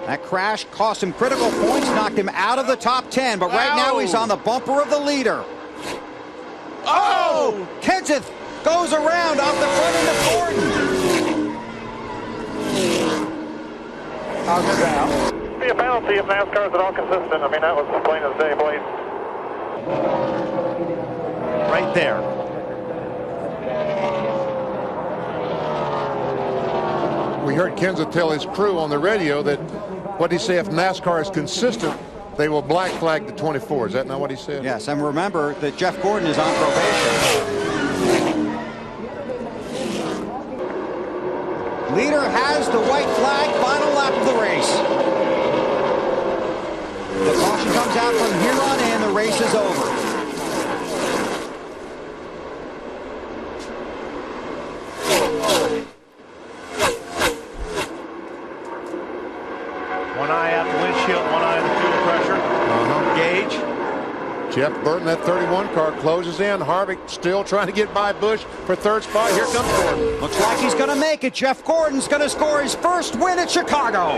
That crash cost him critical points, knocked him out of the top 10, but right now he's on the bumper of the leader. Oh! Kenseth goes around off the front end of Gordon. I'll go down. Be a penalty if NASCAR is at all consistent. I mean, that was plain as day, please. Right there. We heard Kenseth tell his crew on the radio that, what did he say, if NASCAR is consistent, they will black flag the 24. Is that not what he said? Yes, and remember that Jeff Gordon is on probation. Leader has the white flag, final lap of the race. The caution comes out from here on in, the race is over. One eye out the windshield, one eye on the fuel pressure. Gauge. Jeff Burton, that 31 car closes in. Harvick still trying to get by Busch for third spot. Here comes Gordon. Looks like he's going to make it. Jeff Gordon's going to score his first win at Chicago.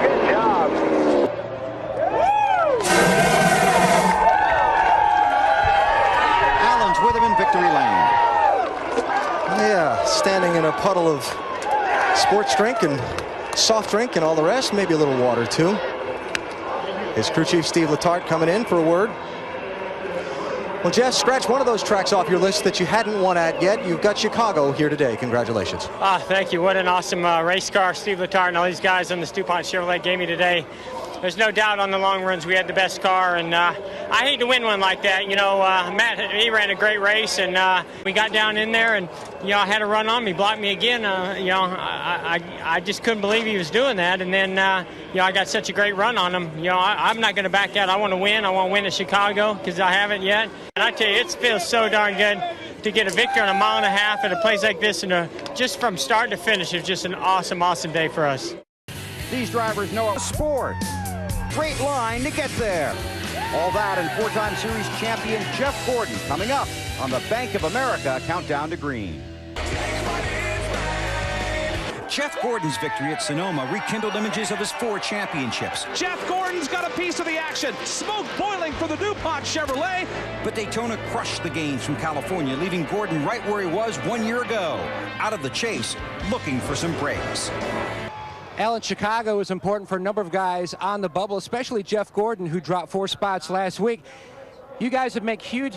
Good job. Allen's with him in victory lane. Yeah, standing in a puddle of sports drink and soft drink and all the rest, maybe a little water too. His crew chief Steve Letarte coming in for a word. Well, Jeff, scratch one of those tracks off your list that you hadn't won at yet. You've got Chicago here today. Congratulations. Thank you. What an awesome race car Steve Letarte and all these guys on the DuPont Chevrolet gave me today. There's no doubt on the long runs we had the best car, and I hate to win one like that. You know, Matt, he ran a great race, and we got down in there, and you know, I had a run on me, blocked me again. You know, I just couldn't believe he was doing that, and then you know, I got such a great run on him. You know, I'm not going to back out. I want to win. I want to win at Chicago because I haven't yet. And I tell you, it feels so darn good to get a victory on a mile and a half at a place like this, and just from start to finish, it's just an awesome, awesome day for us. These drivers know a sport. Great line to get there. All that and four-time series champion Jeff Gordon coming up on the Bank of America Countdown to Green. Jeff Gordon's victory at Sonoma rekindled images of his 4 championships. Jeff Gordon's got a piece of the action. Smoke boiling for the DuPont Chevrolet. But Daytona crushed the gains from California, leaving Gordon right where he was 1 year ago, out of the chase, looking for some breaks. Alan, Chicago is important for a number of guys on the bubble, especially Jeff Gordon, who dropped 4 spots last week. You guys have made huge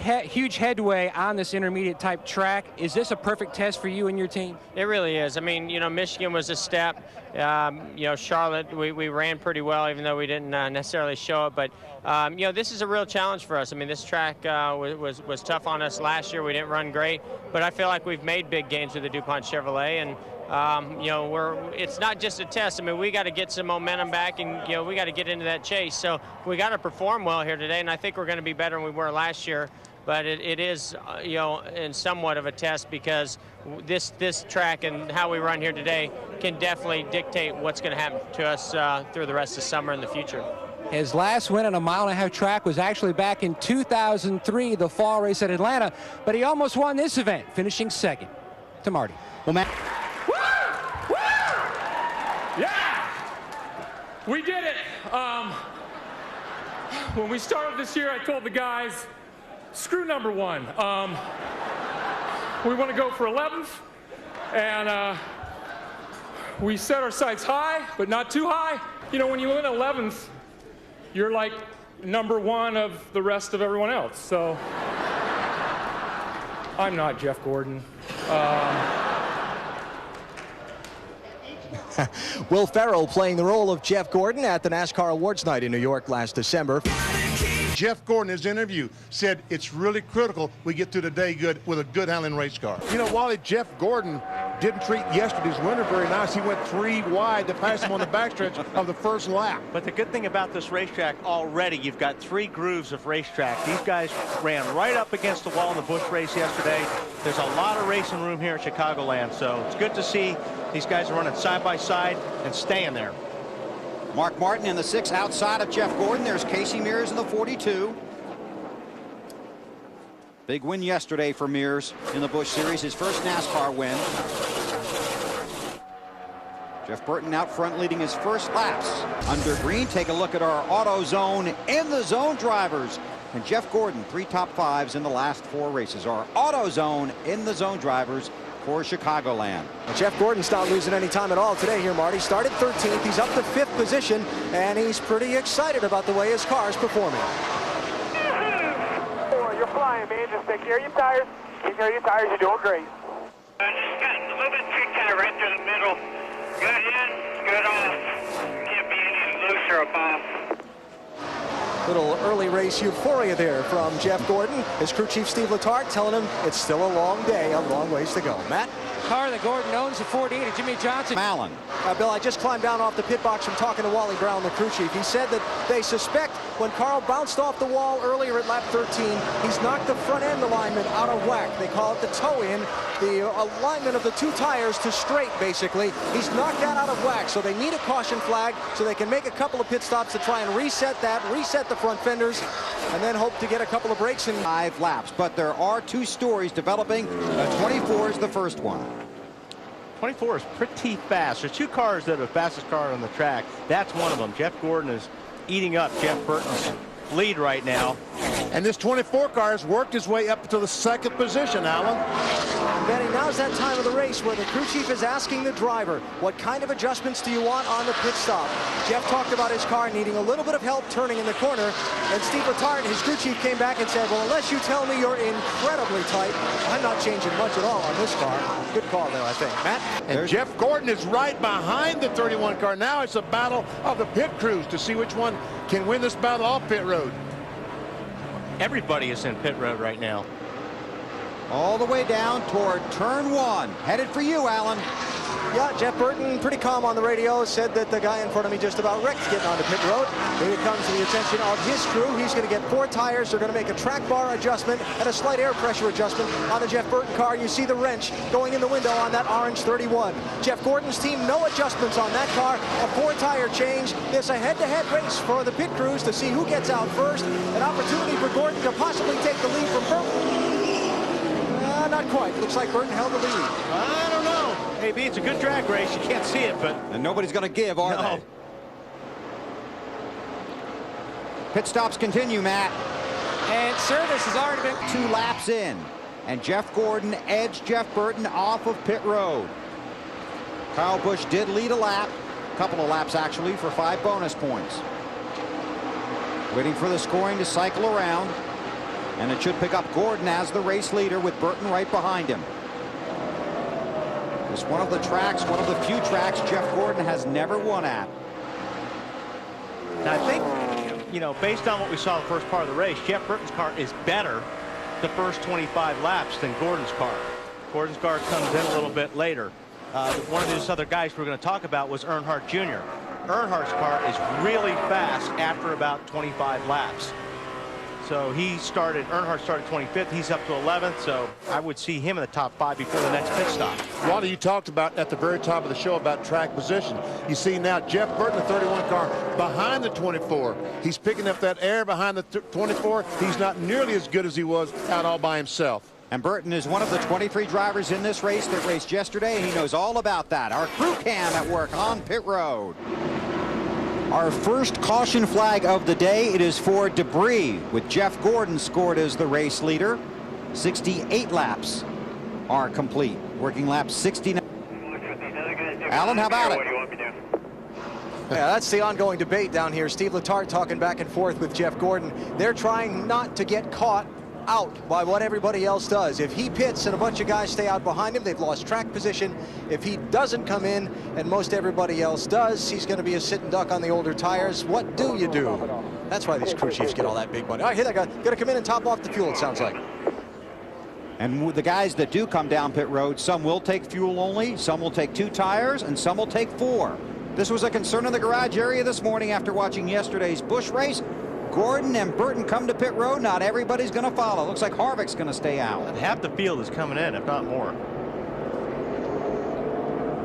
headway on this intermediate type track. Is this a perfect test for you and your team? It really is. I mean, you know, Michigan was a step. You know, Charlotte, we ran pretty well, even though we didn't necessarily show it. But, you know, this is a real challenge for us. I mean, this track was tough on us last year. We didn't run great. But I feel like we've made big gains with the DuPont Chevrolet. And, you know, it's not just a test. I mean, we got to get some momentum back, and, you know, we got to get into that chase. So we got to perform well here today, and I think we're going to be better than we were last year. But it is, you know, in somewhat of a test, because this track and how we run here today can definitely dictate what's going to happen to us through the rest of summer and the future. His last win on a mile-and-a-half track was actually back in 2003, the fall race at Atlanta, but he almost won this event, finishing second. To Marty. Well, Matt. Yeah, we did it. When we started this year, I told the guys, screw number 1. We want to go for 11th, and we set our sights high, but not too high. You know, when you win 11th, you're like number 1 of the rest of everyone else. So I'm not Jeff Gordon. Will Ferrell playing the role of Jeff Gordon at the NASCAR Awards Night in New York last December. Jeff Gordon, in his interview, said it's really critical we get through the day good with a good handling race car. You know, Wally, Jeff Gordon didn't treat yesterday's winner very nice. He went 3 wide to pass him on the backstretch of the first lap. But the good thing about this racetrack already, you've got 3 grooves of racetrack. These guys ran right up against the wall in the Busch race yesterday. There's a lot of racing room here at Chicagoland, so it's good to see these guys are running side by side and staying there. Mark Martin in the 6 outside of Jeff Gordon. There's Casey Mears in the 42. Big win yesterday for Mears in the Busch Series, his first NASCAR win. Jeff Burton out front leading his first laps. Under green, take a look at our auto zone in the zone drivers. And Jeff Gordon, 3 top 5s in the last 4 races. Our auto zone in the zone drivers for Chicagoland. Well, Jeff Gordon's not losing any time at all today here, Marty. Started 13th. He's up to 5th position, and he's pretty excited about the way his car is performing. You're flying, man. Just take care of your tires. Take care of your tires. You're doing great. Just got a little bit too tight right through the middle. Good in, good off. Can't be any looser above. Little early race euphoria there from Jeff Gordon. His crew chief Steve Letarte telling him it's still a long day, a long ways to go. Matt? Car that Gordon owns, the 48 of Jimmy Johnson. Allen. Bill, I just climbed down off the pit box from talking to Wally Brown, the crew chief. He said that they suspect when Carl bounced off the wall earlier at lap 13, he's knocked the front end alignment out of whack. They call it the toe-in, the alignment of the 2 tires to straight, basically. He's knocked that out of whack, so they need a caution flag so they can make a couple of pit stops to try and reset that, reset the front fenders, and then hope to get a couple of breaks in 5 laps. But there are 2 stories developing. 24 is the first one. 24 is pretty fast. There's 2 cars that are the fastest car on the track. That's one of them. Jeff Gordon is eating up Jeff Burton's lead right now. And this 24 car has worked his way up to the 2nd position, Alan. Benny, now's that time of the race where the crew chief is asking the driver, what kind of adjustments do you want on the pit stop? Jeff talked about his car needing a little bit of help turning in the corner, and Steve Letarte, his crew chief, came back and said, well, unless you tell me you're incredibly tight, I'm not changing much at all on this car. Good call there, I think. Matt? And Jeff Gordon is right behind the 31 car. Now it's a battle of the pit crews to see which one can win this battle off pit road. Everybody is in pit road right now. All the way down toward turn 1. Headed for you, Alan. Yeah, Jeff Burton, pretty calm on the radio, said that the guy in front of me just about wrecked getting onto pit road. Here it comes to the attention of his crew. He's going to get 4 tires. They're going to make a track bar adjustment and a slight air pressure adjustment on the Jeff Burton car. You see the wrench going in the window on that orange 31. Jeff Gordon's team, no adjustments on that car. A 4-tire change. It's a head-to-head race for the pit crews to see who gets out first. An opportunity for Gordon to possibly take the lead from Burton. Not quite. Looks like Burton held the lead. I don't know. Maybe it's a good drag race. You can't see it, but... And nobody's going to give, are they? Pit stops continue, Matt. And service has already been... 2 laps in. And Jeff Gordon edged Jeff Burton off of pit road. Kyle Busch did lead a lap. A couple of laps, actually, for 5 bonus points. Waiting for the scoring to cycle around. And it should pick up Gordon as the race leader with Burton right behind him. It's one of the tracks, one of the few tracks Jeff Gordon has never won at. Now, I think, you know, based on what we saw the first part of the race, Jeff Burton's car is better the first 25 laps than Gordon's car. Gordon's car comes in a little bit later. One of these other guys we're going to talk about was Earnhardt Jr. Earnhardt's car is really fast after about 25 laps. So Earnhardt started 25th. He's up to 11th, so I would see him in the top 5 before the next pit stop. Wally, you talked about at the very top of the show about track position. You see now Jeff Burton, the 31 car, behind the 24. He's picking up that air behind the 24. He's not nearly as good as he was out all by himself. And Burton is one of the 23 drivers in this race that raced yesterday. He knows all about that. Our crew cam at work on pit road. Our first caution flag of the day, it is for debris, with Jeff Gordon scored as the race leader. 68 laps are complete. Working lap 69. Alan, how about it? Yeah, that's the ongoing debate down here. Steve Letarte talking back and forth with Jeff Gordon. They're trying not to get caught out by what everybody else does. If he pits and a bunch of guys stay out behind him, they've lost track position. If he doesn't come in and most everybody else does, he's going to be a sitting duck on the older tires. What do you do? That's why these crew chiefs get all that big money. All right, here they go. Got to come in and top off the fuel, it sounds like. And the guys that do come down pit road, some will take fuel only, some will take 2 tires, and some will take 4. This was a concern in the garage area this morning after watching yesterday's Busch race. Gordon and Burton come to pit road. Not everybody's going to follow. Looks like Harvick's going to stay out. And half the field is coming in, if not more.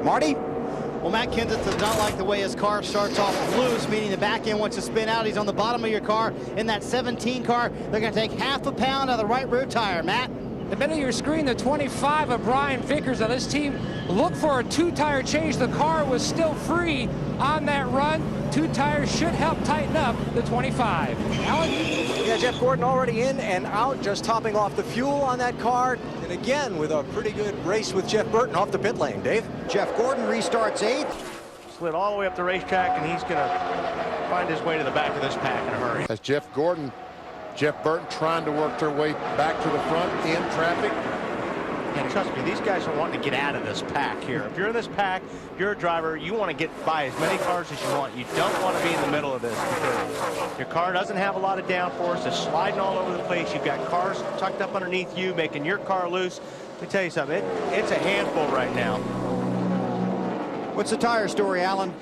Marty? Well, Matt Kenseth does not like the way his car starts off loose, meaning the back end wants to spin out. He's on the bottom of your car. In that 17 car, they're going to take half a pound out of the right rear tire. Matt? the middle of your screen, the 25 of Brian Vickers. Now this team looked for a 2-tire change. The car was still free on that run. 2 tires should help tighten up the 25. Alan? Yeah, Jeff Gordon already in and out, just topping off the fuel on that car. And again, with a pretty good race with Jeff Burton off the pit lane. Dave? Jeff Gordon restarts 8th. Slid all the way up the racetrack, and he's going to find his way to the back of this pack in a hurry. As Jeff Burton trying to work their way back to the front in traffic. And trust me, these guys are wanting to get out of this pack here. If you're in this pack, you're a driver, you want to get by as many cars as you want. You don't want to be in the middle of this because your car doesn't have a lot of downforce. It's sliding all over the place. You've got cars tucked up underneath you, making your car loose. Let me tell you something, it's a handful right now. What's the tire story, Alan?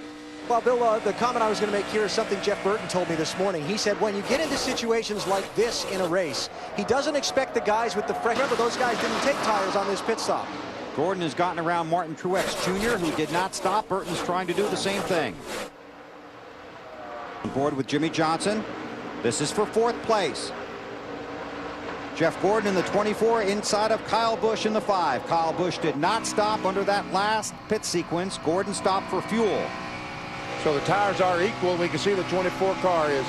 Well, Bill, the comment I was going to make here is something Jeff Burton told me this morning. He said when you get into situations like this in a race, he doesn't expect the guys with the fresh. Remember, those guys didn't take tires on this pit stop. Gordon has gotten around Martin Truex Jr., who did not stop. Burton's trying to do the same thing. On board with Jimmy Johnson. This is for 4th place. Jeff Gordon in the 24 inside of Kyle Busch in the 5. Kyle Busch did not stop under that last pit sequence. Gordon stopped for fuel. So the tires are equal. We can see the 24 car is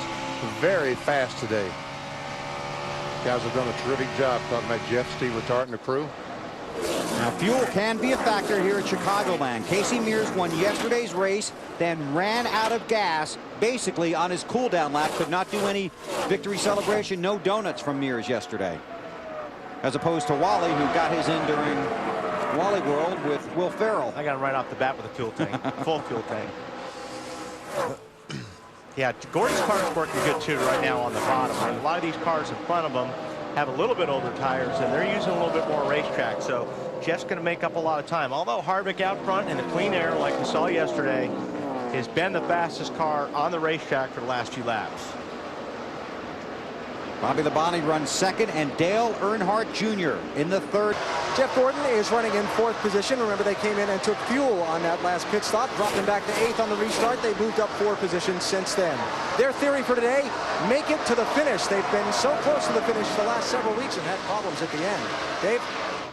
very fast today. Guys have done a terrific job talking about Jeff, Steve Letarte, and the crew. Now, fuel can be a factor here at Chicagoland. Casey Mears won yesterday's race, then ran out of gas basically on his cool-down lap. Could not do any victory celebration. No donuts from Mears yesterday. As opposed to Wally, who got his in during Wally World with Will Ferrell. I got him right off the bat with a fuel tank, full fuel tank. Yeah, Gordon's car is working good too right now on the bottom. A lot of these cars in front of them have a little bit older tires, and they're using a little bit more racetrack. So Jeff's going to make up a lot of time. Although Harvick out front in the clean air, like we saw yesterday, has been the fastest car on the racetrack for the last few laps. Bobby Labonte runs 2nd, and Dale Earnhardt Jr. in the 3rd. Jeff Gordon is running in 4th position. Remember, they came in and took fuel on that last pit stop, dropped him back to 8th on the restart. They moved up 4 positions since then. Their theory for today, make it to the finish. They've been so close to the finish the last several weeks and had problems at the end. Dave?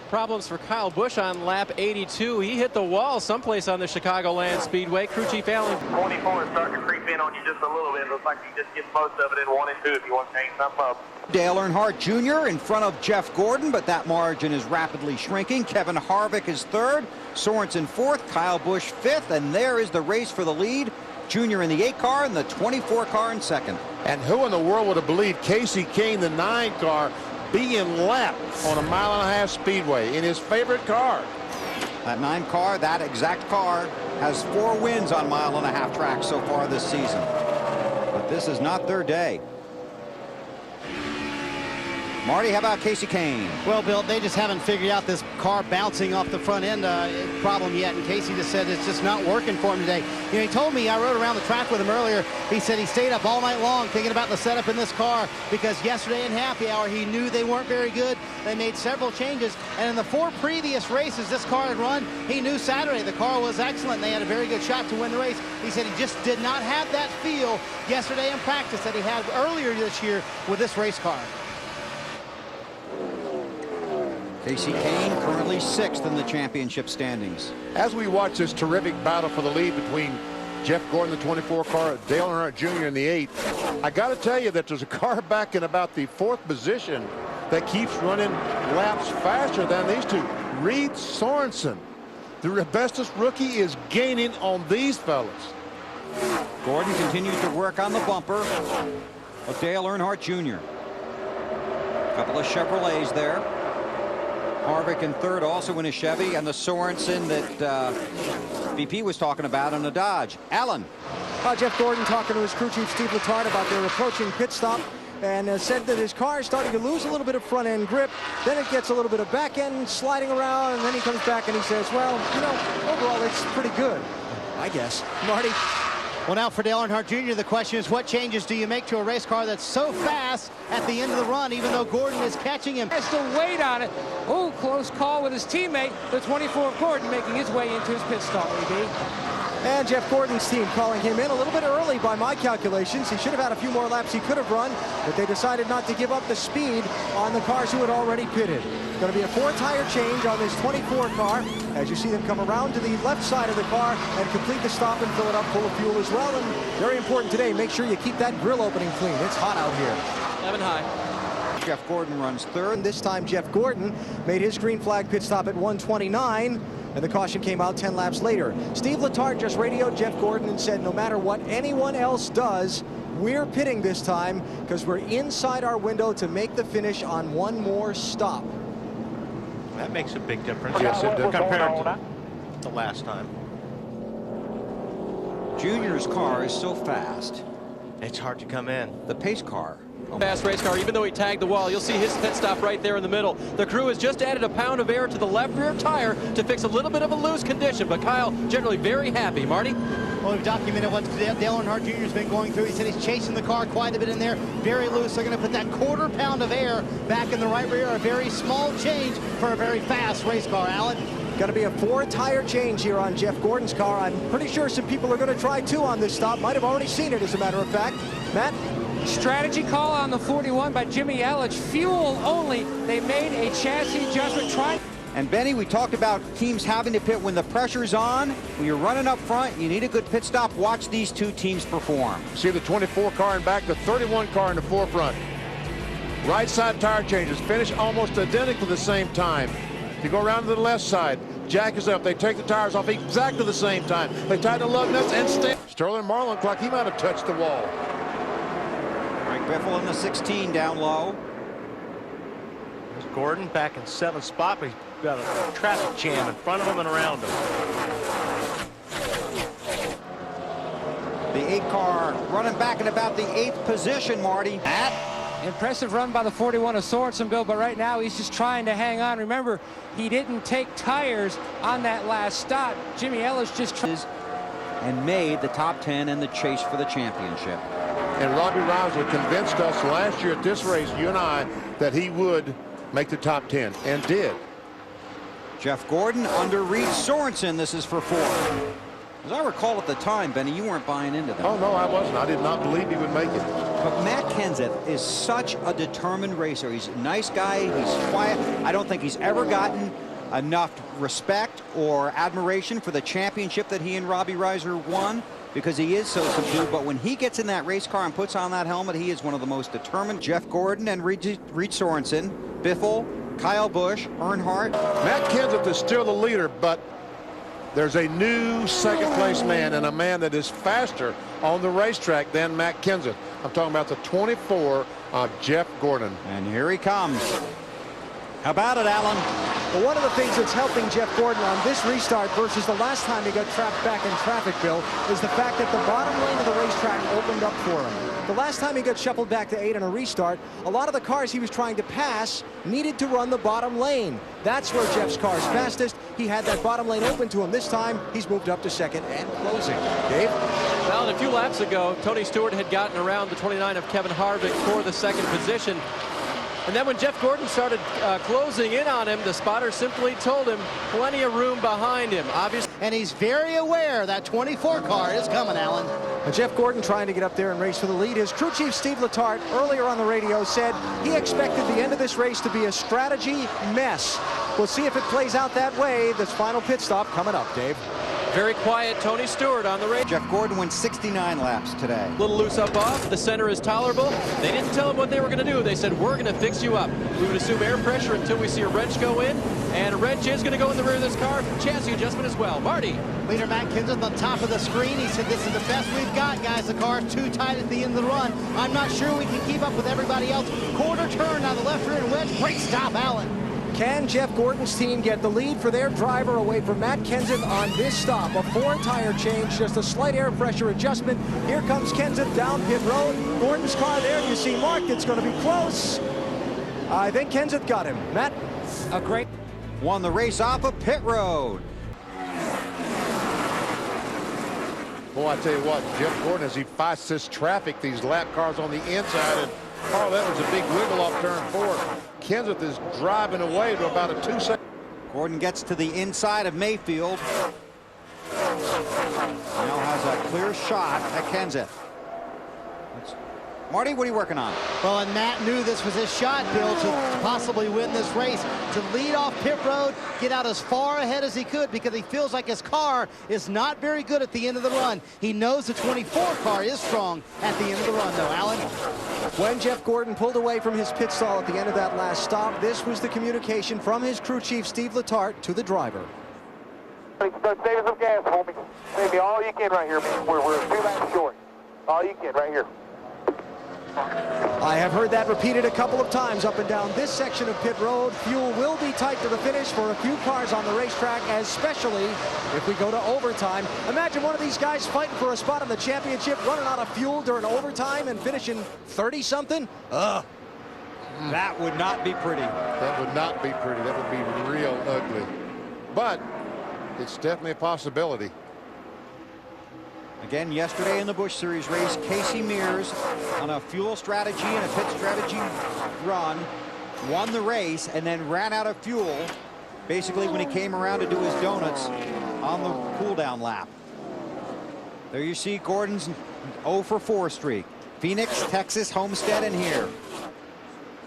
Problems for Kyle Busch on lap 82. He hit the wall someplace on the Chicagoland Speedway. Crew Chief Allen. 24 is starting to creep in on you just a little bit. Looks like you just get most of it in 1 and 2 if you want to change something up. Dale Earnhardt Jr. in front of Jeff Gordon, but that margin is rapidly shrinking. Kevin Harvick is 3rd, Sorensen 4th, Kyle Busch 5th, and there is the race for the lead. Jr. in the 8 car and the 24 car in 2nd. And who in the world would have believed Casey Kane, the 9 car, being lapped on a 1.5-mile speedway in his favorite car? That 9 car, that exact car, has 4 wins on 1.5-mile track so far this season. But this is not their day. Marty, how about Casey Kane? Well, Bill, they just haven't figured out this car bouncing off the front end problem yet, and Casey just said it's just not working for him today. You know, he told me, I rode around the track with him earlier, he said he stayed up all night long thinking about the setup in this car because yesterday in happy hour he knew they weren't very good. They made several changes, and in the 4 previous races this car had run, he knew Saturday the car was excellent. They had a very good shot to win the race. He said he just did not have that feel yesterday in practice that he had earlier this year with this race car. Casey Kane currently 6th in the championship standings. As we watch this terrific battle for the lead between Jeff Gordon, the 24 car, Dale Earnhardt Jr. in the 8, I got to tell you that there's a car back in about the 4th position that keeps running laps faster than these two. Reed Sorensen, the bestest rookie, is gaining on these fellas. Gordon continues to work on the bumper of Dale Earnhardt Jr. A couple of Chevrolets there. Harvick in 3rd, also in a Chevy, and the Sorensen that VP was talking about in a Dodge. Allen. Jeff Gordon talking to his crew chief Steve Letarte about their approaching pit stop, and said that his car is starting to lose a little bit of front end grip. Then it gets a little bit of back end sliding around, and then he comes back and he says, well, you know, overall it's pretty good, I guess. Marty? Well, now for Dale Earnhardt Jr., the question is, what changes do you make to a race car that's so fast at the end of the run, even though Gordon is catching him? Has to wait on it. Oh, close call with his teammate, the 24 Gordon, making his way into his pit stop, AB. And Jeff Gordon's team calling him in a little bit early by my calculations. He should have had a few more laps he could have run, but they decided not to give up the speed on the cars who had already pitted. Going to be a 4-tire change on this 24 car as you see them come around to the left side of the car and complete the stop and fill it up full of fuel as well. And very important today, make sure you keep that grill opening clean. It's hot out here. 11 high. Jeff Gordon runs third. And this time Jeff Gordon made his green flag pit stop at 1:29. And the caution came out 10 laps later. Steve Letarte just radioed Jeff Gordon and said, no matter what anyone else does, we're pitting this time because we're inside our window to make the finish on one more stop. That makes a big difference. Yes, it does. Compared to the last time. Junior's car is so fast. It's hard to come in. The pace car. Fast race car, even though he tagged the wall, you'll see his pit stop right there in the middle. The crew has just added a pound of air to the left rear tire to fix a little bit of a loose condition, but Kyle generally very happy. Marty? Well, we've documented what Dale Earnhardt Jr. has been going through. He said he's chasing the car quite a bit in there, very loose. They're going to put that quarter pound of air back in the right rear, a very small change for a very fast race car, Alan. Going to be a 4-tire change here on Jeff Gordon's car. I'm pretty sure some people are going to try 2 on this stop. Might have already seen it, as a matter of fact. Matt? Strategy call on the 41 by Jimmy Ellich. Fuel only. They made a chassis adjustment. And Benny, we talked about teams having to pit when the pressure's on. When you're running up front, you need a good pit stop. Watch these two teams perform. See the 24 car in back, the 31 car in the forefront. Right side tire changes, finish almost identical at the same time. You go around to the left side, jack is up, they take the tires off exactly the same time. They tighten the lug nuts and stay. Sterling Marlin looked like he might have touched the wall. Greg Biffle in the 16 down low. There's Gordon back in 7th spot, but he's got a traffic jam in front of him and around him. The 8 car running back in about the 8th position, Marty. Impressive run by the 41 of Sorensen, Bill, but right now he's just trying to hang on. Remember, he didn't take tires on that last stop. Jimmy Ellis just and made the top 10 in the chase for the championship. And Robbie Riser convinced us last year at this race, you and I, that he would make the top 10, and did. Jeff Gordon under Reed Sorensen. This is for 4. As I recall at the time, Benny, you weren't buying into that. Oh, no, I wasn't. I did not believe he would make it. But Matt Kenseth is such a determined racer. He's a nice guy. He's quiet. I don't think he's ever gotten enough respect or admiration for the championship that he and Robbie Riser won, because he is so subdued. But when he gets in that race car and puts on that helmet, he is one of the most determined. Jeff Gordon and Reed Sorensen, Biffle, Kyle Busch, Earnhardt. Matt Kenseth is still the leader, but there's a new second place man, and a man that is faster on the racetrack than Matt Kenseth. I'm talking about the 24 of Jeff Gordon. And here he comes. How about it, Alan? Well, one of the things that's helping Jeff Gordon on this restart versus the last time he got trapped back in traffic, Bill, is the fact that the bottom lane of the racetrack opened up for him. The last time he got shuffled back to 8 on a restart, a lot of the cars he was trying to pass needed to run the bottom lane. That's where Jeff's car is fastest. He had that bottom lane open to him. This time, he's moved up to 2nd and closing. Dave? Well, a few laps ago, Tony Stewart had gotten around the 29 of Kevin Harvick for the 2nd position. And then when Jeff Gordon started closing in on him, the spotter simply told him plenty of room behind him. Obviously. And he's very aware that 24 car is coming, Alan. And Jeff Gordon trying to get up there and race for the lead. His crew chief, Steve Letarte, earlier on the radio said he expected the end of this race to be a strategy mess. We'll see if it plays out that way. This final pit stop coming up, Dave. Very quiet Tony Stewart on the race. Jeff Gordon went 69 laps today. A little loose up off. The center is tolerable. They didn't tell him what they were going to do. They said, we're going to fix you up. We would assume air pressure until we see a wrench go in. And a wrench is going to go in the rear of this car. Chassis adjustment as well. Marty. Leader Matt Kenseth on top of the screen. He said, this is the best we've got, guys. The car's too tight at the end of the run. I'm not sure we can keep up with everybody else. Quarter turn on the left rear wedge. Great stop, Alan. Can Jeff Gordon's team get the lead for their driver away from Matt Kenseth on this stop? A 4-tire change, just a slight air pressure adjustment. Here comes Kenseth down pit road. Gordon's car there, you see marked. It's going to be close. I think Kenseth got him. Matt? A great. Won the race off of pit road. Boy, I tell you what, Jeff Gordon, as he fights this traffic, these lap cars on the inside, and oh, that was a big wiggle off turn 4. Kenseth is driving away to about a 2-second. Gordon gets to the inside of Mayfield. clear shot at Kenseth. Marty, what are you working on? Well, and Matt knew this was his shot, Bill, to possibly win this race, to lead off pit road, get out as far ahead as he could, because he feels like his car is not very good at the end of the run. He knows the 24 car is strong at the end of the run, though. Alan? When Jeff Gordon pulled away from his pit stall at the end of that last stop, this was the communication from his crew chief, Steve Letarte, to the driver. Start saving some gas, homie. Save me all you can right here, man. We're 2 laps short. All you can right here. I have heard that repeated a couple of times up and down this section of pit road. Fuel will be tight to the finish for a few cars on the racetrack, especially if we go to overtime. Imagine one of these guys fighting for a spot in the championship, running out of fuel during overtime and finishing 30-something. Ugh. That would not be pretty. That would not be pretty. That would be real ugly. But it's definitely a possibility. Again, yesterday in the Busch Series race, Casey Mears, on a fuel strategy and a pit strategy run, won the race and then ran out of fuel, basically when he came around to do his donuts on the cool-down lap. There you see Gordon's 0 for 4 streak. Phoenix, Texas, Homestead, and here.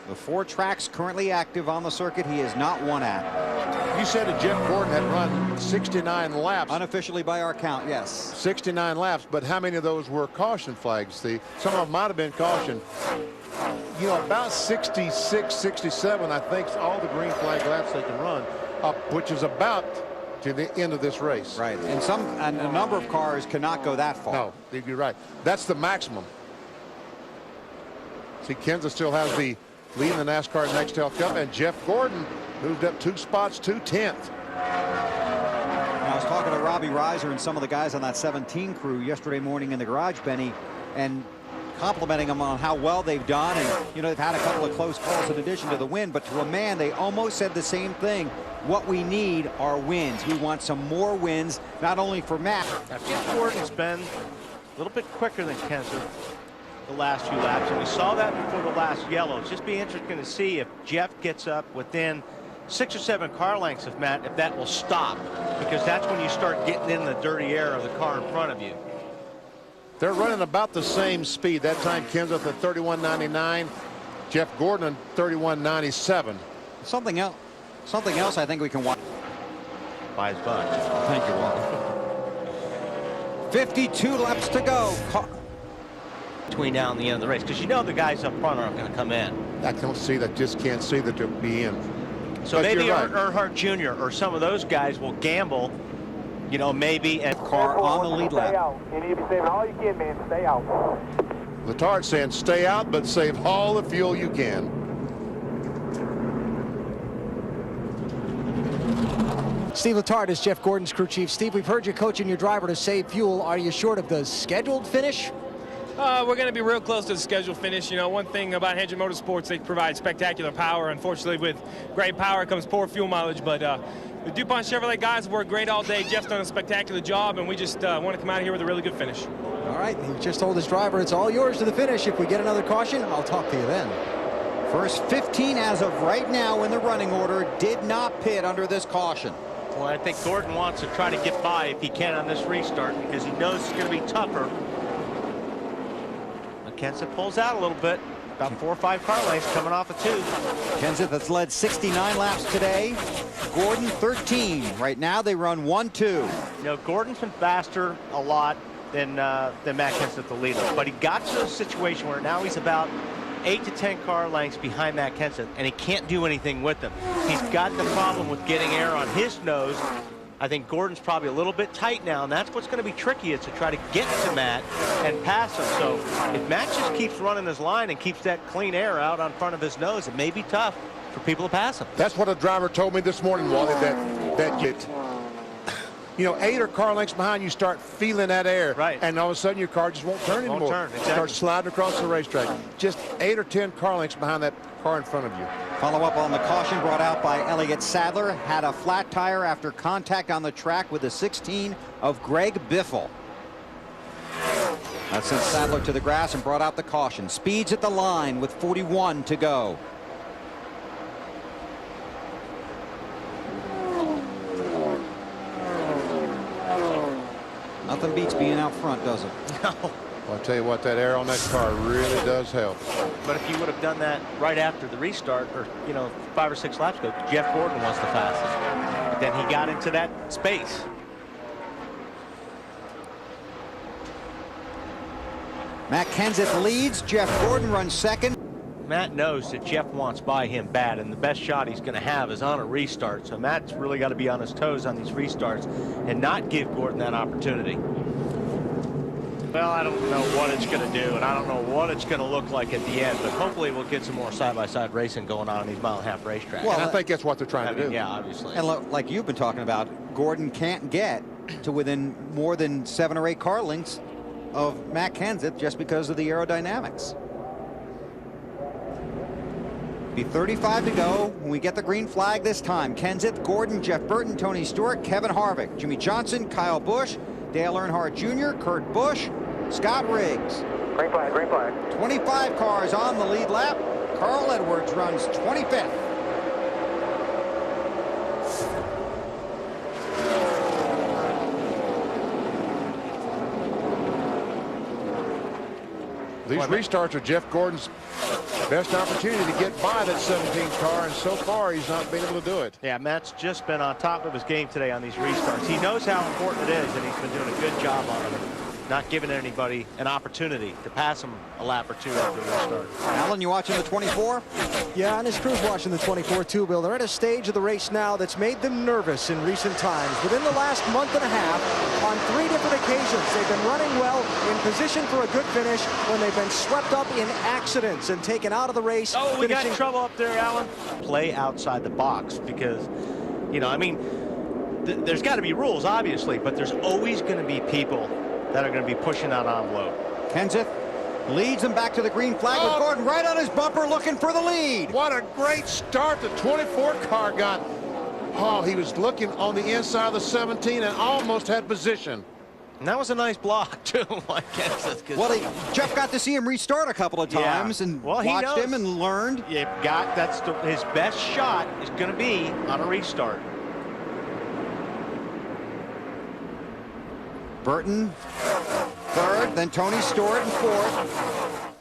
The 4 tracks currently active on the circuit he has not won at. You said that Jeff Gordon had run 69 laps. Unofficially by our count, yes. 69 laps, but how many of those were caution flags? Some of them might have been caution. You know, about 66, 67, I think, is all the green flag laps they can run, which is about to the end of this race. Right, and a number of cars cannot go that far. No, you're right. That's the maximum. See, Kenseth still has the lead in the NASCAR Nextel Cup, and Jeff Gordon moved up 2 spots to 10th. I was talking to Robbie Reiser and some of the guys on that 17 crew yesterday morning in the garage, Benny, and complimenting them on how well they've done. And, you know, they've had a couple of close calls in addition to the win, but to a man, they almost said the same thing. What we need are wins. We want some more wins, not only for Matt. Now, Jeff Gordon's been a little bit quicker than Kenseth the last few laps, and we saw that before the last yellow. It's just be interesting to see if Jeff gets up within 6 or 7 car lengths of Matt, if that will stop, because that's when you start getting in the dirty air of the car in front of you. They're running about the same speed. That time Kenseth at 31.99, Jeff Gordon at 31.97. Something else I think we can watch. By his bunch. Thank you, Walter. 52 laps to go. Between now and the end of the race, because you know the guys up front aren't going to come in. I don't see that, just can't see that they'll be in. So but maybe right. Earnhardt Jr. or some of those guys will gamble, you know, maybe, and car on the lead lap. Stay out. You need to be saving all you can, man. Stay out. Letarte saying stay out, but save all the fuel you can. Steve Letarte is Jeff Gordon's crew chief. Steve, we've heard you coaching your driver to save fuel. Are you short of the scheduled finish? We're going to be real close to the scheduled finish. You know, one thing about Hendrick Motorsports, they provide spectacular power. Unfortunately, with great power comes poor fuel mileage. But the DuPont Chevrolet guys work great all day. Jeff's done a spectacular job, and we just want to come out of here with a really good finish. All right, he just told his driver it's all yours to the finish. If we get another caution, I'll talk to you then. First 15 as of right now in the running order did not pit under this caution. Well, I think Gordon wants to try to get by if he can on this restart, because he knows it's going to be tougher. Kenseth pulls out a little bit, about 4 or 5 car lengths coming off of 2. Kenseth has led 69 laps today. Gordon 13. Right now they run 1-2. You know, Gordon's been faster a lot than Matt Kenseth, the leader, but he got to a situation where now he's about 8 to 10 car lengths behind Matt Kenseth, and he can't do anything with them. He's got the problem with getting air on his nose. I think Gordon's probably a little bit tight now, and that's what's going to be tricky, is to try to get to Matt and pass him. So if Matt just keeps running his line and keeps that clean air out on front of his nose, it may be tough for people to pass him. That's what a driver told me this morning, Wally, that you know, 8 or car lengths behind, you start feeling that air. Right. And all of a sudden your car just won't turn anymore. Turn, exactly. Start sliding across the racetrack. Just 8 or 10 car lengths behind that car in front of you. Follow up on the caution brought out by Elliott Sadler. Had a flat tire after contact on the track with the 16 of Greg Biffle. That sent Sadler to the grass and brought out the caution. Speeds at the line with 41 to go. Nothing beats being out front, does it? No. Well, I'll tell you what, that air on that car really does help. But if you would have done that right after the restart, or 5 or 6 laps ago, Jeff Gordon was the fastest. But then he got into that space. Matt Kenseth leads. Jeff Gordon runs second. Matt knows that Jeff wants by him bad, and the best shot he's going to have is on a restart. So Matt's really got to be on his toes on these restarts and not give Gordon that opportunity. Well, I don't know what it's going to do, and I don't know what it's going to look like at the end, but hopefully we'll get some more side-by-side racing going on these mile-and-a-half racetracks. Well, I think that's what they're trying to do. Yeah, obviously. And like you've been talking about, Gordon can't get to within more than 7 or 8 car lengths of Matt Kenseth just because of the aerodynamics. Be 35 to go when we get the green flag this time. Kenseth, Gordon, Jeff Burton, Tony Stewart, Kevin Harvick, Jimmy Johnson, Kyle Busch, Dale Earnhardt Jr., Kurt Busch, Scott Riggs. Green flag, green flag. 25 cars on the lead lap. Carl Edwards runs 25th. These restarts are Jeff Gordon's best opportunity to get by that 17 car, and so far he's not been able to do it. Yeah, Matt's just been on top of his game today on these restarts. He knows how important it is, and he's been doing a good job on it. Not giving anybody an opportunity to pass him a lap or two after the restart. Alan, you watching the 24? Yeah, and his crew's watching the 24 too, Bill. They're at a stage of the race now that's made them nervous in recent times. Within the last month and a half, on 3 different occasions, they've been running well, in position for a good finish, when they've been swept up in accidents and taken out of the race. Oh, we got in trouble up there, Alan. Play outside the box because, I mean, there's got to be rules, obviously, but there's always going to be people that are going to be pushing that envelope. Kenseth leads him back to the green flag with Gordon right on his bumper looking for the lead. What a great start the 24 car got. Oh, he was looking on the inside of the 17 and almost had position. And that was a nice block, too, like Kenseth. Well, Jeff got to see him restart a couple of times and watched him and learned. His best shot is going to be on a restart. Burton third, then Tony Stewart in fourth.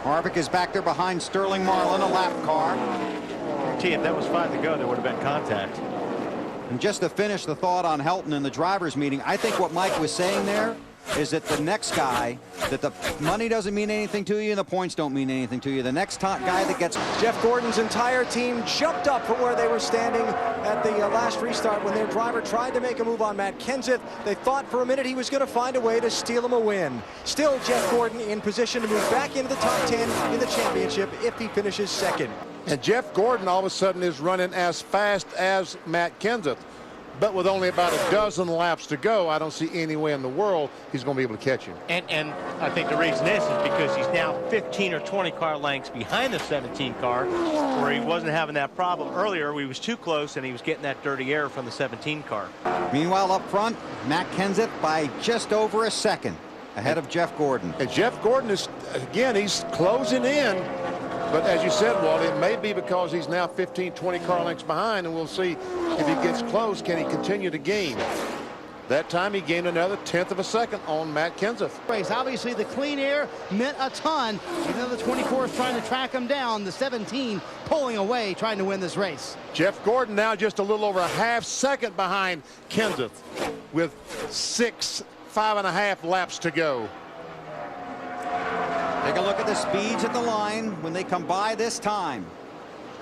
Harvick is back there behind Sterling Marlin, a lap car. Gee, if that was 5 to go, there would have been contact. And just to finish the thought on Helton in the drivers' meeting, I think what Mike was saying there is that the next guy, that the money doesn't mean anything to you and the points don't mean anything to you. The next guy that gets... Jeff Gordon's entire team jumped up from where they were standing at the last restart when their driver tried to make a move on Matt Kenseth. They thought for a minute he was going to find a way to steal him a win. Still, Jeff Gordon in position to move back into the top 10 in the championship if he finishes second. And Jeff Gordon all of a sudden is running as fast as Matt Kenseth. But with only about a dozen laps to go, I don't see any way in the world he's going to be able to catch him. And I think the reason is because he's now 15 or 20 car lengths behind the 17 car, where he wasn't having that problem earlier. He was too close, and he was getting that dirty air from the 17 car. Meanwhile, up front, Matt Kenseth by just over a second ahead of Jeff Gordon. And Jeff Gordon is, again, he's closing in. But as you said, Walt, it may be because he's now 15, 20 car lengths behind, and we'll see if he gets close, can he continue to gain. That time he gained another 1/10 of a second on Matt Kenseth. Obviously, the clean air meant a ton. Even though the 24 is trying to track him down, the 17 pulling away, trying to win this race. Jeff Gordon now just a little over a half second behind Kenseth with 5.5 laps to go. Take a look at the speeds at the line when they come by this time.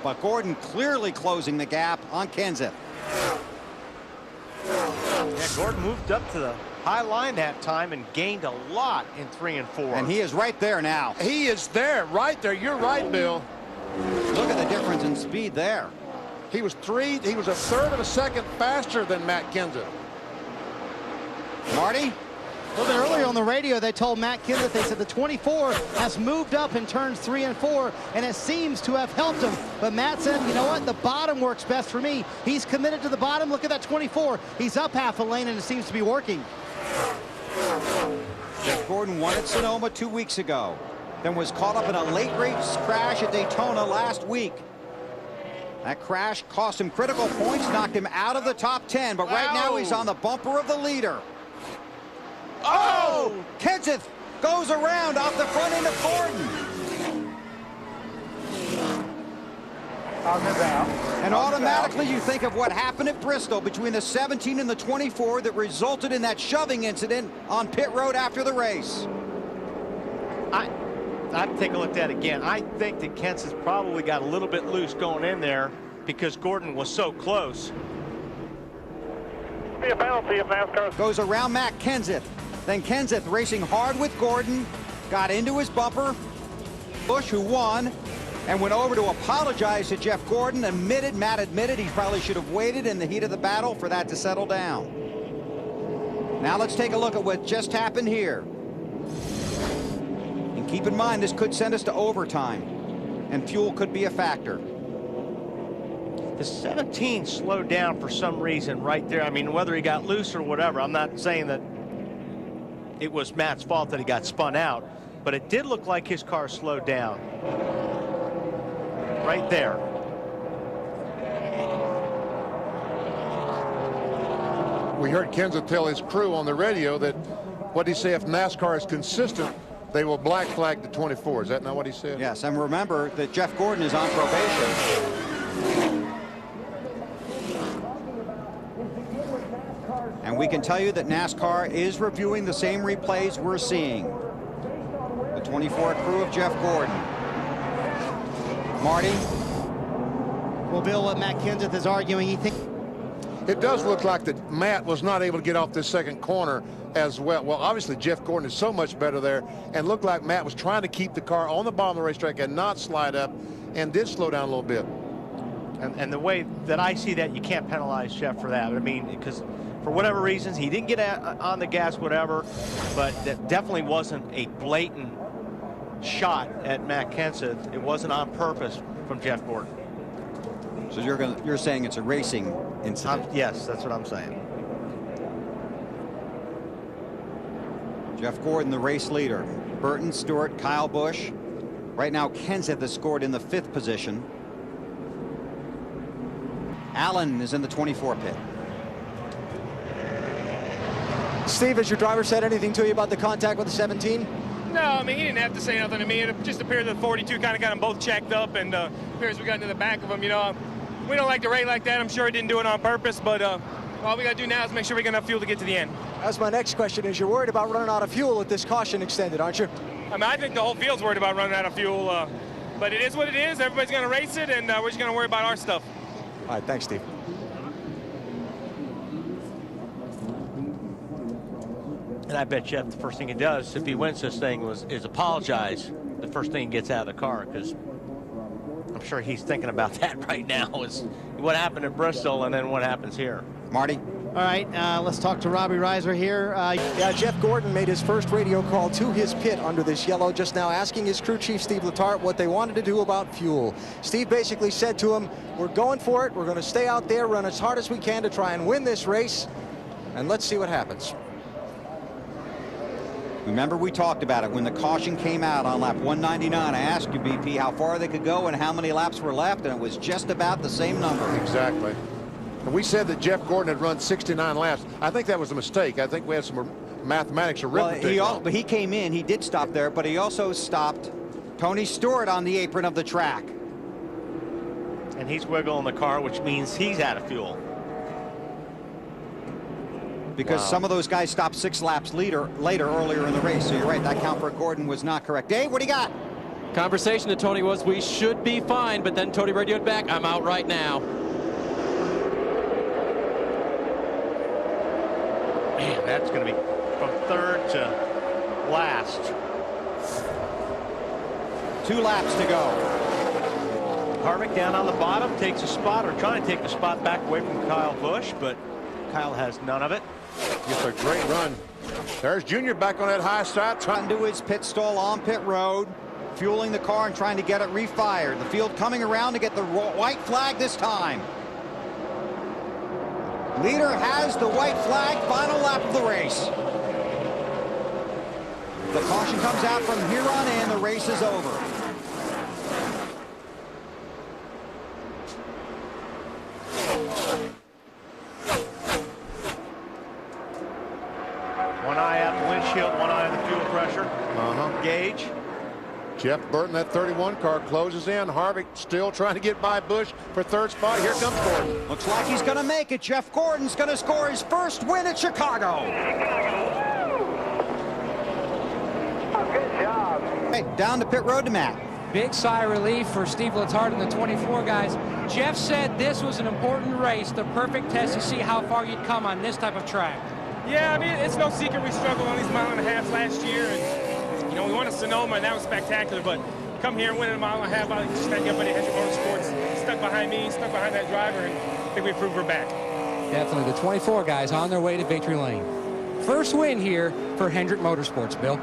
But Gordon clearly closing the gap on Kenseth. Yeah, Gordon moved up to the high line that time and gained a lot in 3 and 4. And he is right there now. He is there, right there. You're right, Bill. Look at the difference in speed there. He was a 1/3 of a second faster than Matt Kenseth. Marty? A little bit earlier on the radio, they told Matt Kenseth, they said the 24 has moved up in turns 3 and 4, and it seems to have helped him. But Matt said, you know what, the bottom works best for me. He's committed to the bottom. Look at that 24. He's up half a lane, and it seems to be working. Jeff Gordon won at Sonoma 2 weeks ago, then was caught up in a late race crash at Daytona last week. That crash cost him critical points, knocked him out of the top 10, but right now he's on the bumper of the leader. Oh! Kenseth goes around off the front end of Gordon. And automatically you think of what happened at Bristol between the 17 and the 24 that resulted in that shoving incident on pit road after the race. I'd take a look at that again. I think that Kenseth probably got a little bit loose going in there because Gordon was so close. Be a penalty if NASCAR goes around Matt Kenseth. Then Kenseth racing hard with Gordon, got into his bumper. Busch, who won, and went over to apologize to Jeff Gordon. Matt admitted he probably should have waited in the heat of the battle for that to settle down. Now let's take a look at what just happened here. And keep in mind, this could send us to overtime, and fuel could be a factor. The 17 slowed down for some reason right there. I mean, whether he got loose or whatever, I'm not saying that it was Matt's fault that he got spun out, but it did look like his car slowed down. Right there. We heard Kenseth tell his crew on the radio that, what did he say, if NASCAR is consistent, they will black flag the 24. Is that not what he said? Yes, and remember that Jeff Gordon is on probation. And we can tell you that NASCAR is reviewing the same replays we're seeing. The 24 crew of Jeff Gordon. Marty? Well, Bill, what Matt Kenseth is arguing, he thinks it does look like that Matt was not able to get off this second corner as well. Well, obviously Jeff Gordon is so much better there, and looked like Matt was trying to keep the car on the bottom of the racetrack and not slide up, and did slow down a little bit. And the way that I see that, you can't penalize Jeff for that. I mean, because for whatever reasons, he didn't get on the gas, whatever, but that definitely wasn't a blatant shot at Matt Kenseth. It wasn't on purpose from Jeff Gordon. So you're saying it's a racing incident? Yes, that's what I'm saying. Jeff Gordon, the race leader. Burton, Stewart, Kyle Busch. Right now, Kenseth has scored in the 5th position. Allen is in the 24 pit. Steve, has your driver said anything to you about the contact with the 17? No, I mean, he didn't have to say nothing to me. It just appeared that 42 kind of got them both checked up, and appears we got into the back of them. You know, we don't like to rate like that. I'm sure he didn't do it on purpose, but all we got to do now is make sure we get enough fuel to get to the end. That's my next question. Is you're worried about running out of fuel with this caution extended, aren't you? I mean, I think the whole field's worried about running out of fuel, but it is what it is. Everybody's going to race it, and we're just going to worry about our stuff. All right, thanks, Steve. And I bet Jeff, the first thing he does if he wins this thing is apologize. The first thing he gets out of the car, because I'm sure he's thinking about that right now, is what happened at Bristol and then what happens here. Marty? All right, let's talk to Robbie Reiser here. Yeah, Jeff Gordon made his first radio call to his pit under this yellow just now, asking his crew chief, Steve Letarte, what they wanted to do about fuel. Steve basically said to him, we're going for it. We're going to stay out there, run as hard as we can to try and win this race, and let's see what happens. Remember, we talked about it when the caution came out on lap 199. I asked you, BP, how far they could go and how many laps were left, and it was just about the same number. Exactly. And we said that Jeff Gordon had run 69 laps. I think that was a mistake. I think we had some mathematics arithmetic. Well, he came in, he did stop there, but he also stopped Tony Stewart on the apron of the track. And he's wiggling the car, which means he's out of fuel. Because some of those guys stopped 6 laps later earlier in the race. So you're right, that count for Gordon was not correct. Dave, what do you got? Conversation to Tony was, we should be fine, but then Tony radioed back, I'm out right now. Man, that's going to be from 3rd to last. 2 laps to go. Harvick down on the bottom, takes a spot, or trying to take the spot back away from Kyle Busch, but Kyle has none of it. It's a great run. There's Junior back on that high side. Trying to his pit stall on pit road, fueling the car and trying to get it refired. The field coming around to get the white flag this time. Leader has the white flag, final lap of the race. The caution comes out from here on in, the race is over. windshield, one eye on the fuel pressure gauge. Jeff Burton, that 31 car, closes in. Harvick still trying to get by Busch for third spot. Here comes Gordon. Looks like he's going to make it. Jeff Gordon's going to score his first win at Chicago. Good job. Hey, down to pit road to Matt. Big sigh of relief for Steve Letarte and the 24 guys. Jeff said this was an important race, the perfect test to see how far you'd come on this type of track. Yeah, I mean, it's no secret we struggled on these mile-and-a-half last year. And, you know, we won a Sonoma, and that was spectacular. But come here and win a mile-and-a-half, I stuck up at Hendrick Motorsports, stuck behind me, stuck behind that driver, and I think we proved we're back. Definitely the 24 guys on their way to victory lane. First win here for Hendrick Motorsports, Bill.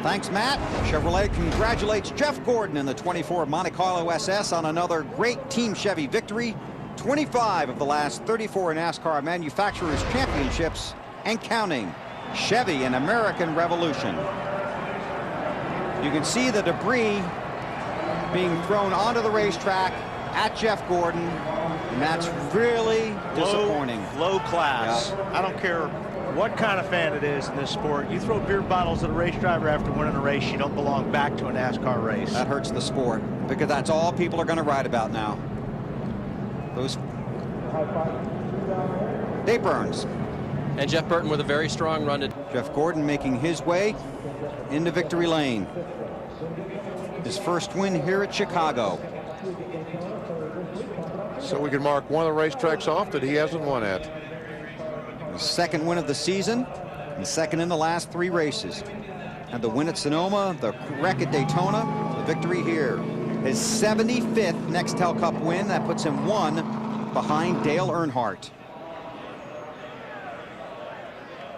Thanks, Matt. Chevrolet congratulates Jeff Gordon in the 24 Monte Carlo SS on another great Team Chevy victory. 25 of the last 34 NASCAR Manufacturers Championships and counting. Chevy and American Revolution. You can see the debris being thrown onto the racetrack at Jeff Gordon, and that's really disappointing. Low class. Yeah. I don't care what kind of fan it is in this sport. You throw beer bottles at a race driver after winning a race, you don't belong back to a NASCAR race. That hurts the sport, because that's all people are going to write about now. Those Dave Burns. And Jeff Burton with a very strong run. Jeff Gordon making his way into victory lane. His first win here at Chicago. So we can mark one of the racetracks off that he hasn't won at. His second win of the season, and second in the last 3 races. And the win at Sonoma, the wreck at Daytona, the victory here. His 75th Nextel Cup win. That puts him 1 behind Dale Earnhardt.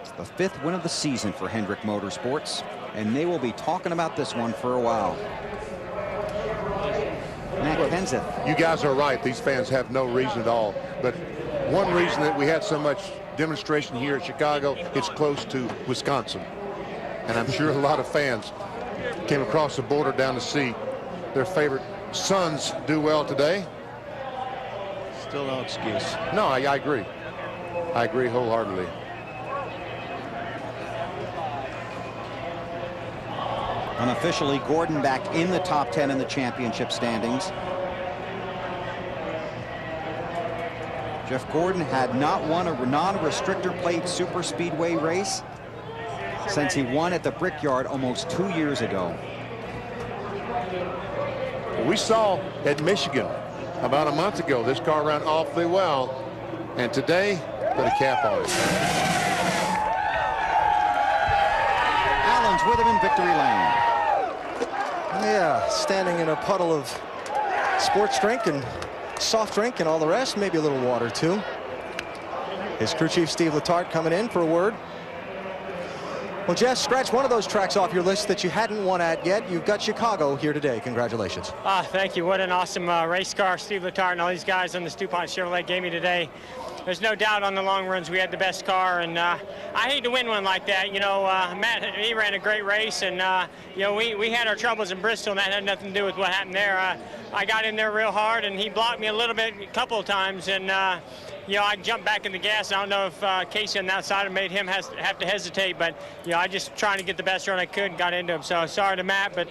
It's the 5th win of the season for Hendrick Motorsports, and they will be talking about this one for a while. Matt Kenseth. You guys are right. These fans have no reason at all. But one reason that we had so much demonstration here at Chicago, it's close to Wisconsin. And I'm sure a lot of fans came across the border down to see their favorite sons do well today. Still no excuse. No, I agree. I agree wholeheartedly. Unofficially, Gordon back in the top 10 in the championship standings. Jeff Gordon had not won a non-restrictor plate super speedway race since he won at the Brickyard almost 2 years ago. We saw at Michigan about a month ago, this car ran awfully well, and today put a cap on it. Allen's with him in victory lane. Yeah, standing in a puddle of sports drink and soft drink and all the rest, maybe a little water too. His crew chief Steve Letarte coming in for a word. Well, Jess, scratch one of those tracks off your list that you hadn't won at yet. You've got Chicago here today. Congratulations. Thank you. What an awesome race car Steve Letarte and all these guys on the DuPont Chevrolet gave me today. There's no doubt on the long runs we had the best car, and I hate to win one like that. You know, Matt, he ran a great race, and you know, we had our troubles in Bristol, and that had nothing to do with what happened there. I got in there real hard, and he blocked me a little bit a couple of times, and you know, I jumped back in the gas. I don't know if Casey on the outside made him have to hesitate, but you know, I just trying to get the best run I could and got into him. So sorry to Matt, but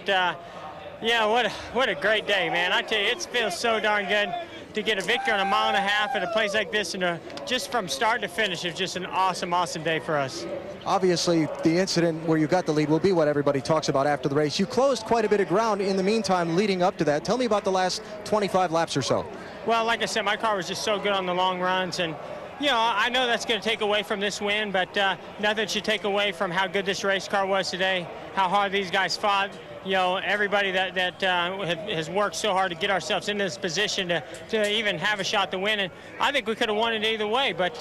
yeah, what a great day, man. I tell you, it feels so darn good to get a victory on a mile-and-a-half at a place like this, and just from start to finish, it's just an awesome, awesome day for us. Obviously, the incident where you got the lead will be what everybody talks about after the race. You closed quite a bit of ground in the meantime leading up to that. Tell me about the last 25 laps or so. Well, like I said, my car was just so good on the long runs, and you know, I know that's going to take away from this win, but nothing should take away from how good this race car was today, how hard these guys fought. You know, everybody that has worked so hard to get ourselves in this position to even have a shot to win. And I think we could have won it either way, but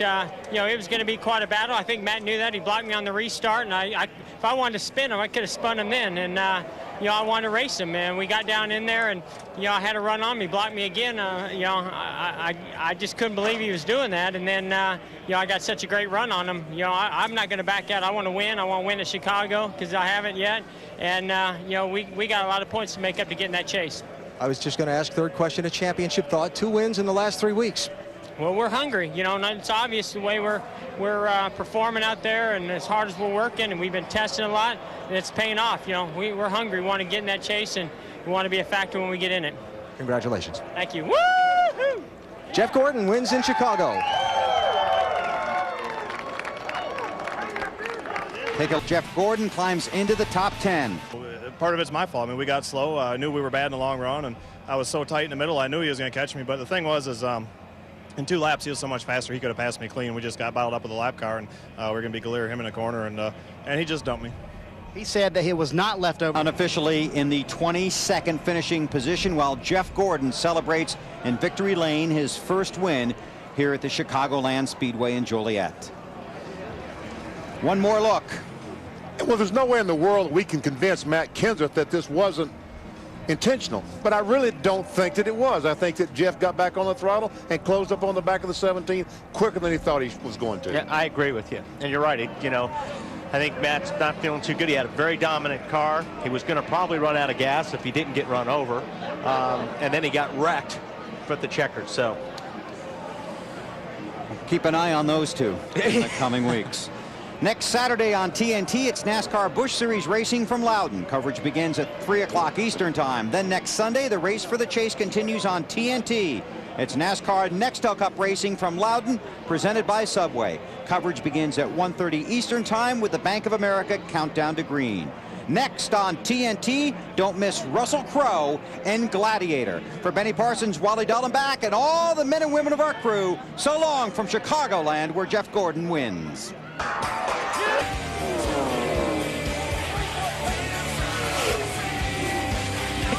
you know, it was going to be quite a battle. I think Matt knew that. He blocked me on the restart, and if I wanted to spin him, I could have spun him then. And you know, I wanted to race him, and we got down in there, and you know, I had a run on me, blocked me again. You know, I just couldn't believe he was doing that. And then you know, I got such a great run on him. You know, I'm not going to back out. I want to win. I want to win at Chicago because I haven't yet. And you know, we got a lot of points to make up to get in that chase. I was just going to ask, third question, a championship thought. 2 wins in the last 3 weeks. Well, we're hungry, you know, and it's obvious the way we're performing out there and as hard as we're working, and we've been testing a lot, and it's paying off. You know, we're hungry, we want to get in that chase, and we want to be a factor when we get in it. Congratulations. Thank you. Woo-hoo! Jeff Gordon wins in Chicago. Jeff Gordon climbs into the top 10. Part of it's my fault. I mean, we got slow. I knew we were bad in the long run, and I was so tight in the middle, I knew he was going to catch me. But the thing was, in 2 laps, he was so much faster, he could have passed me clean. We just got bottled up with a lap car, and we're going to be clear him in the corner, and he just dumped me. He said that he was not left over. Unofficially in the 22nd finishing position, while Jeff Gordon celebrates in victory lane his first win here at the Chicagoland Speedway in Joliet. One more look. Well, there's no way in the world we can convince Matt Kenseth that this wasn't intentional, but I really don't think that it was. I think that Jeff got back on the throttle and closed up on the back of the 17 quicker than he thought he was going to. Yeah, I agree with you, and you're right. You know, I think Matt's not feeling too good. He had a very dominant car. He was going to probably run out of gas if he didn't get run over, and then he got wrecked for the checkers. So keep an eye on those two in the coming weeks. Next Saturday on TNT, it's NASCAR Busch Series racing from Loudon. Coverage begins at 3 o'clock Eastern time. Then next Sunday, the race for the chase continues on TNT. It's NASCAR Nextel Cup racing from Loudon, presented by Subway. Coverage begins at 1:30 Eastern time with the Bank of America Countdown to Green. Next on TNT, don't miss Russell Crowe and Gladiator. For Benny Parsons, Wally Dallenbach, and all the men and women of our crew, so long from Chicagoland, where Jeff Gordon wins.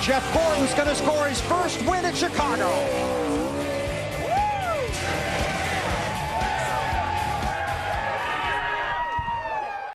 Jeff Gordon's going to score his first win at Chicago.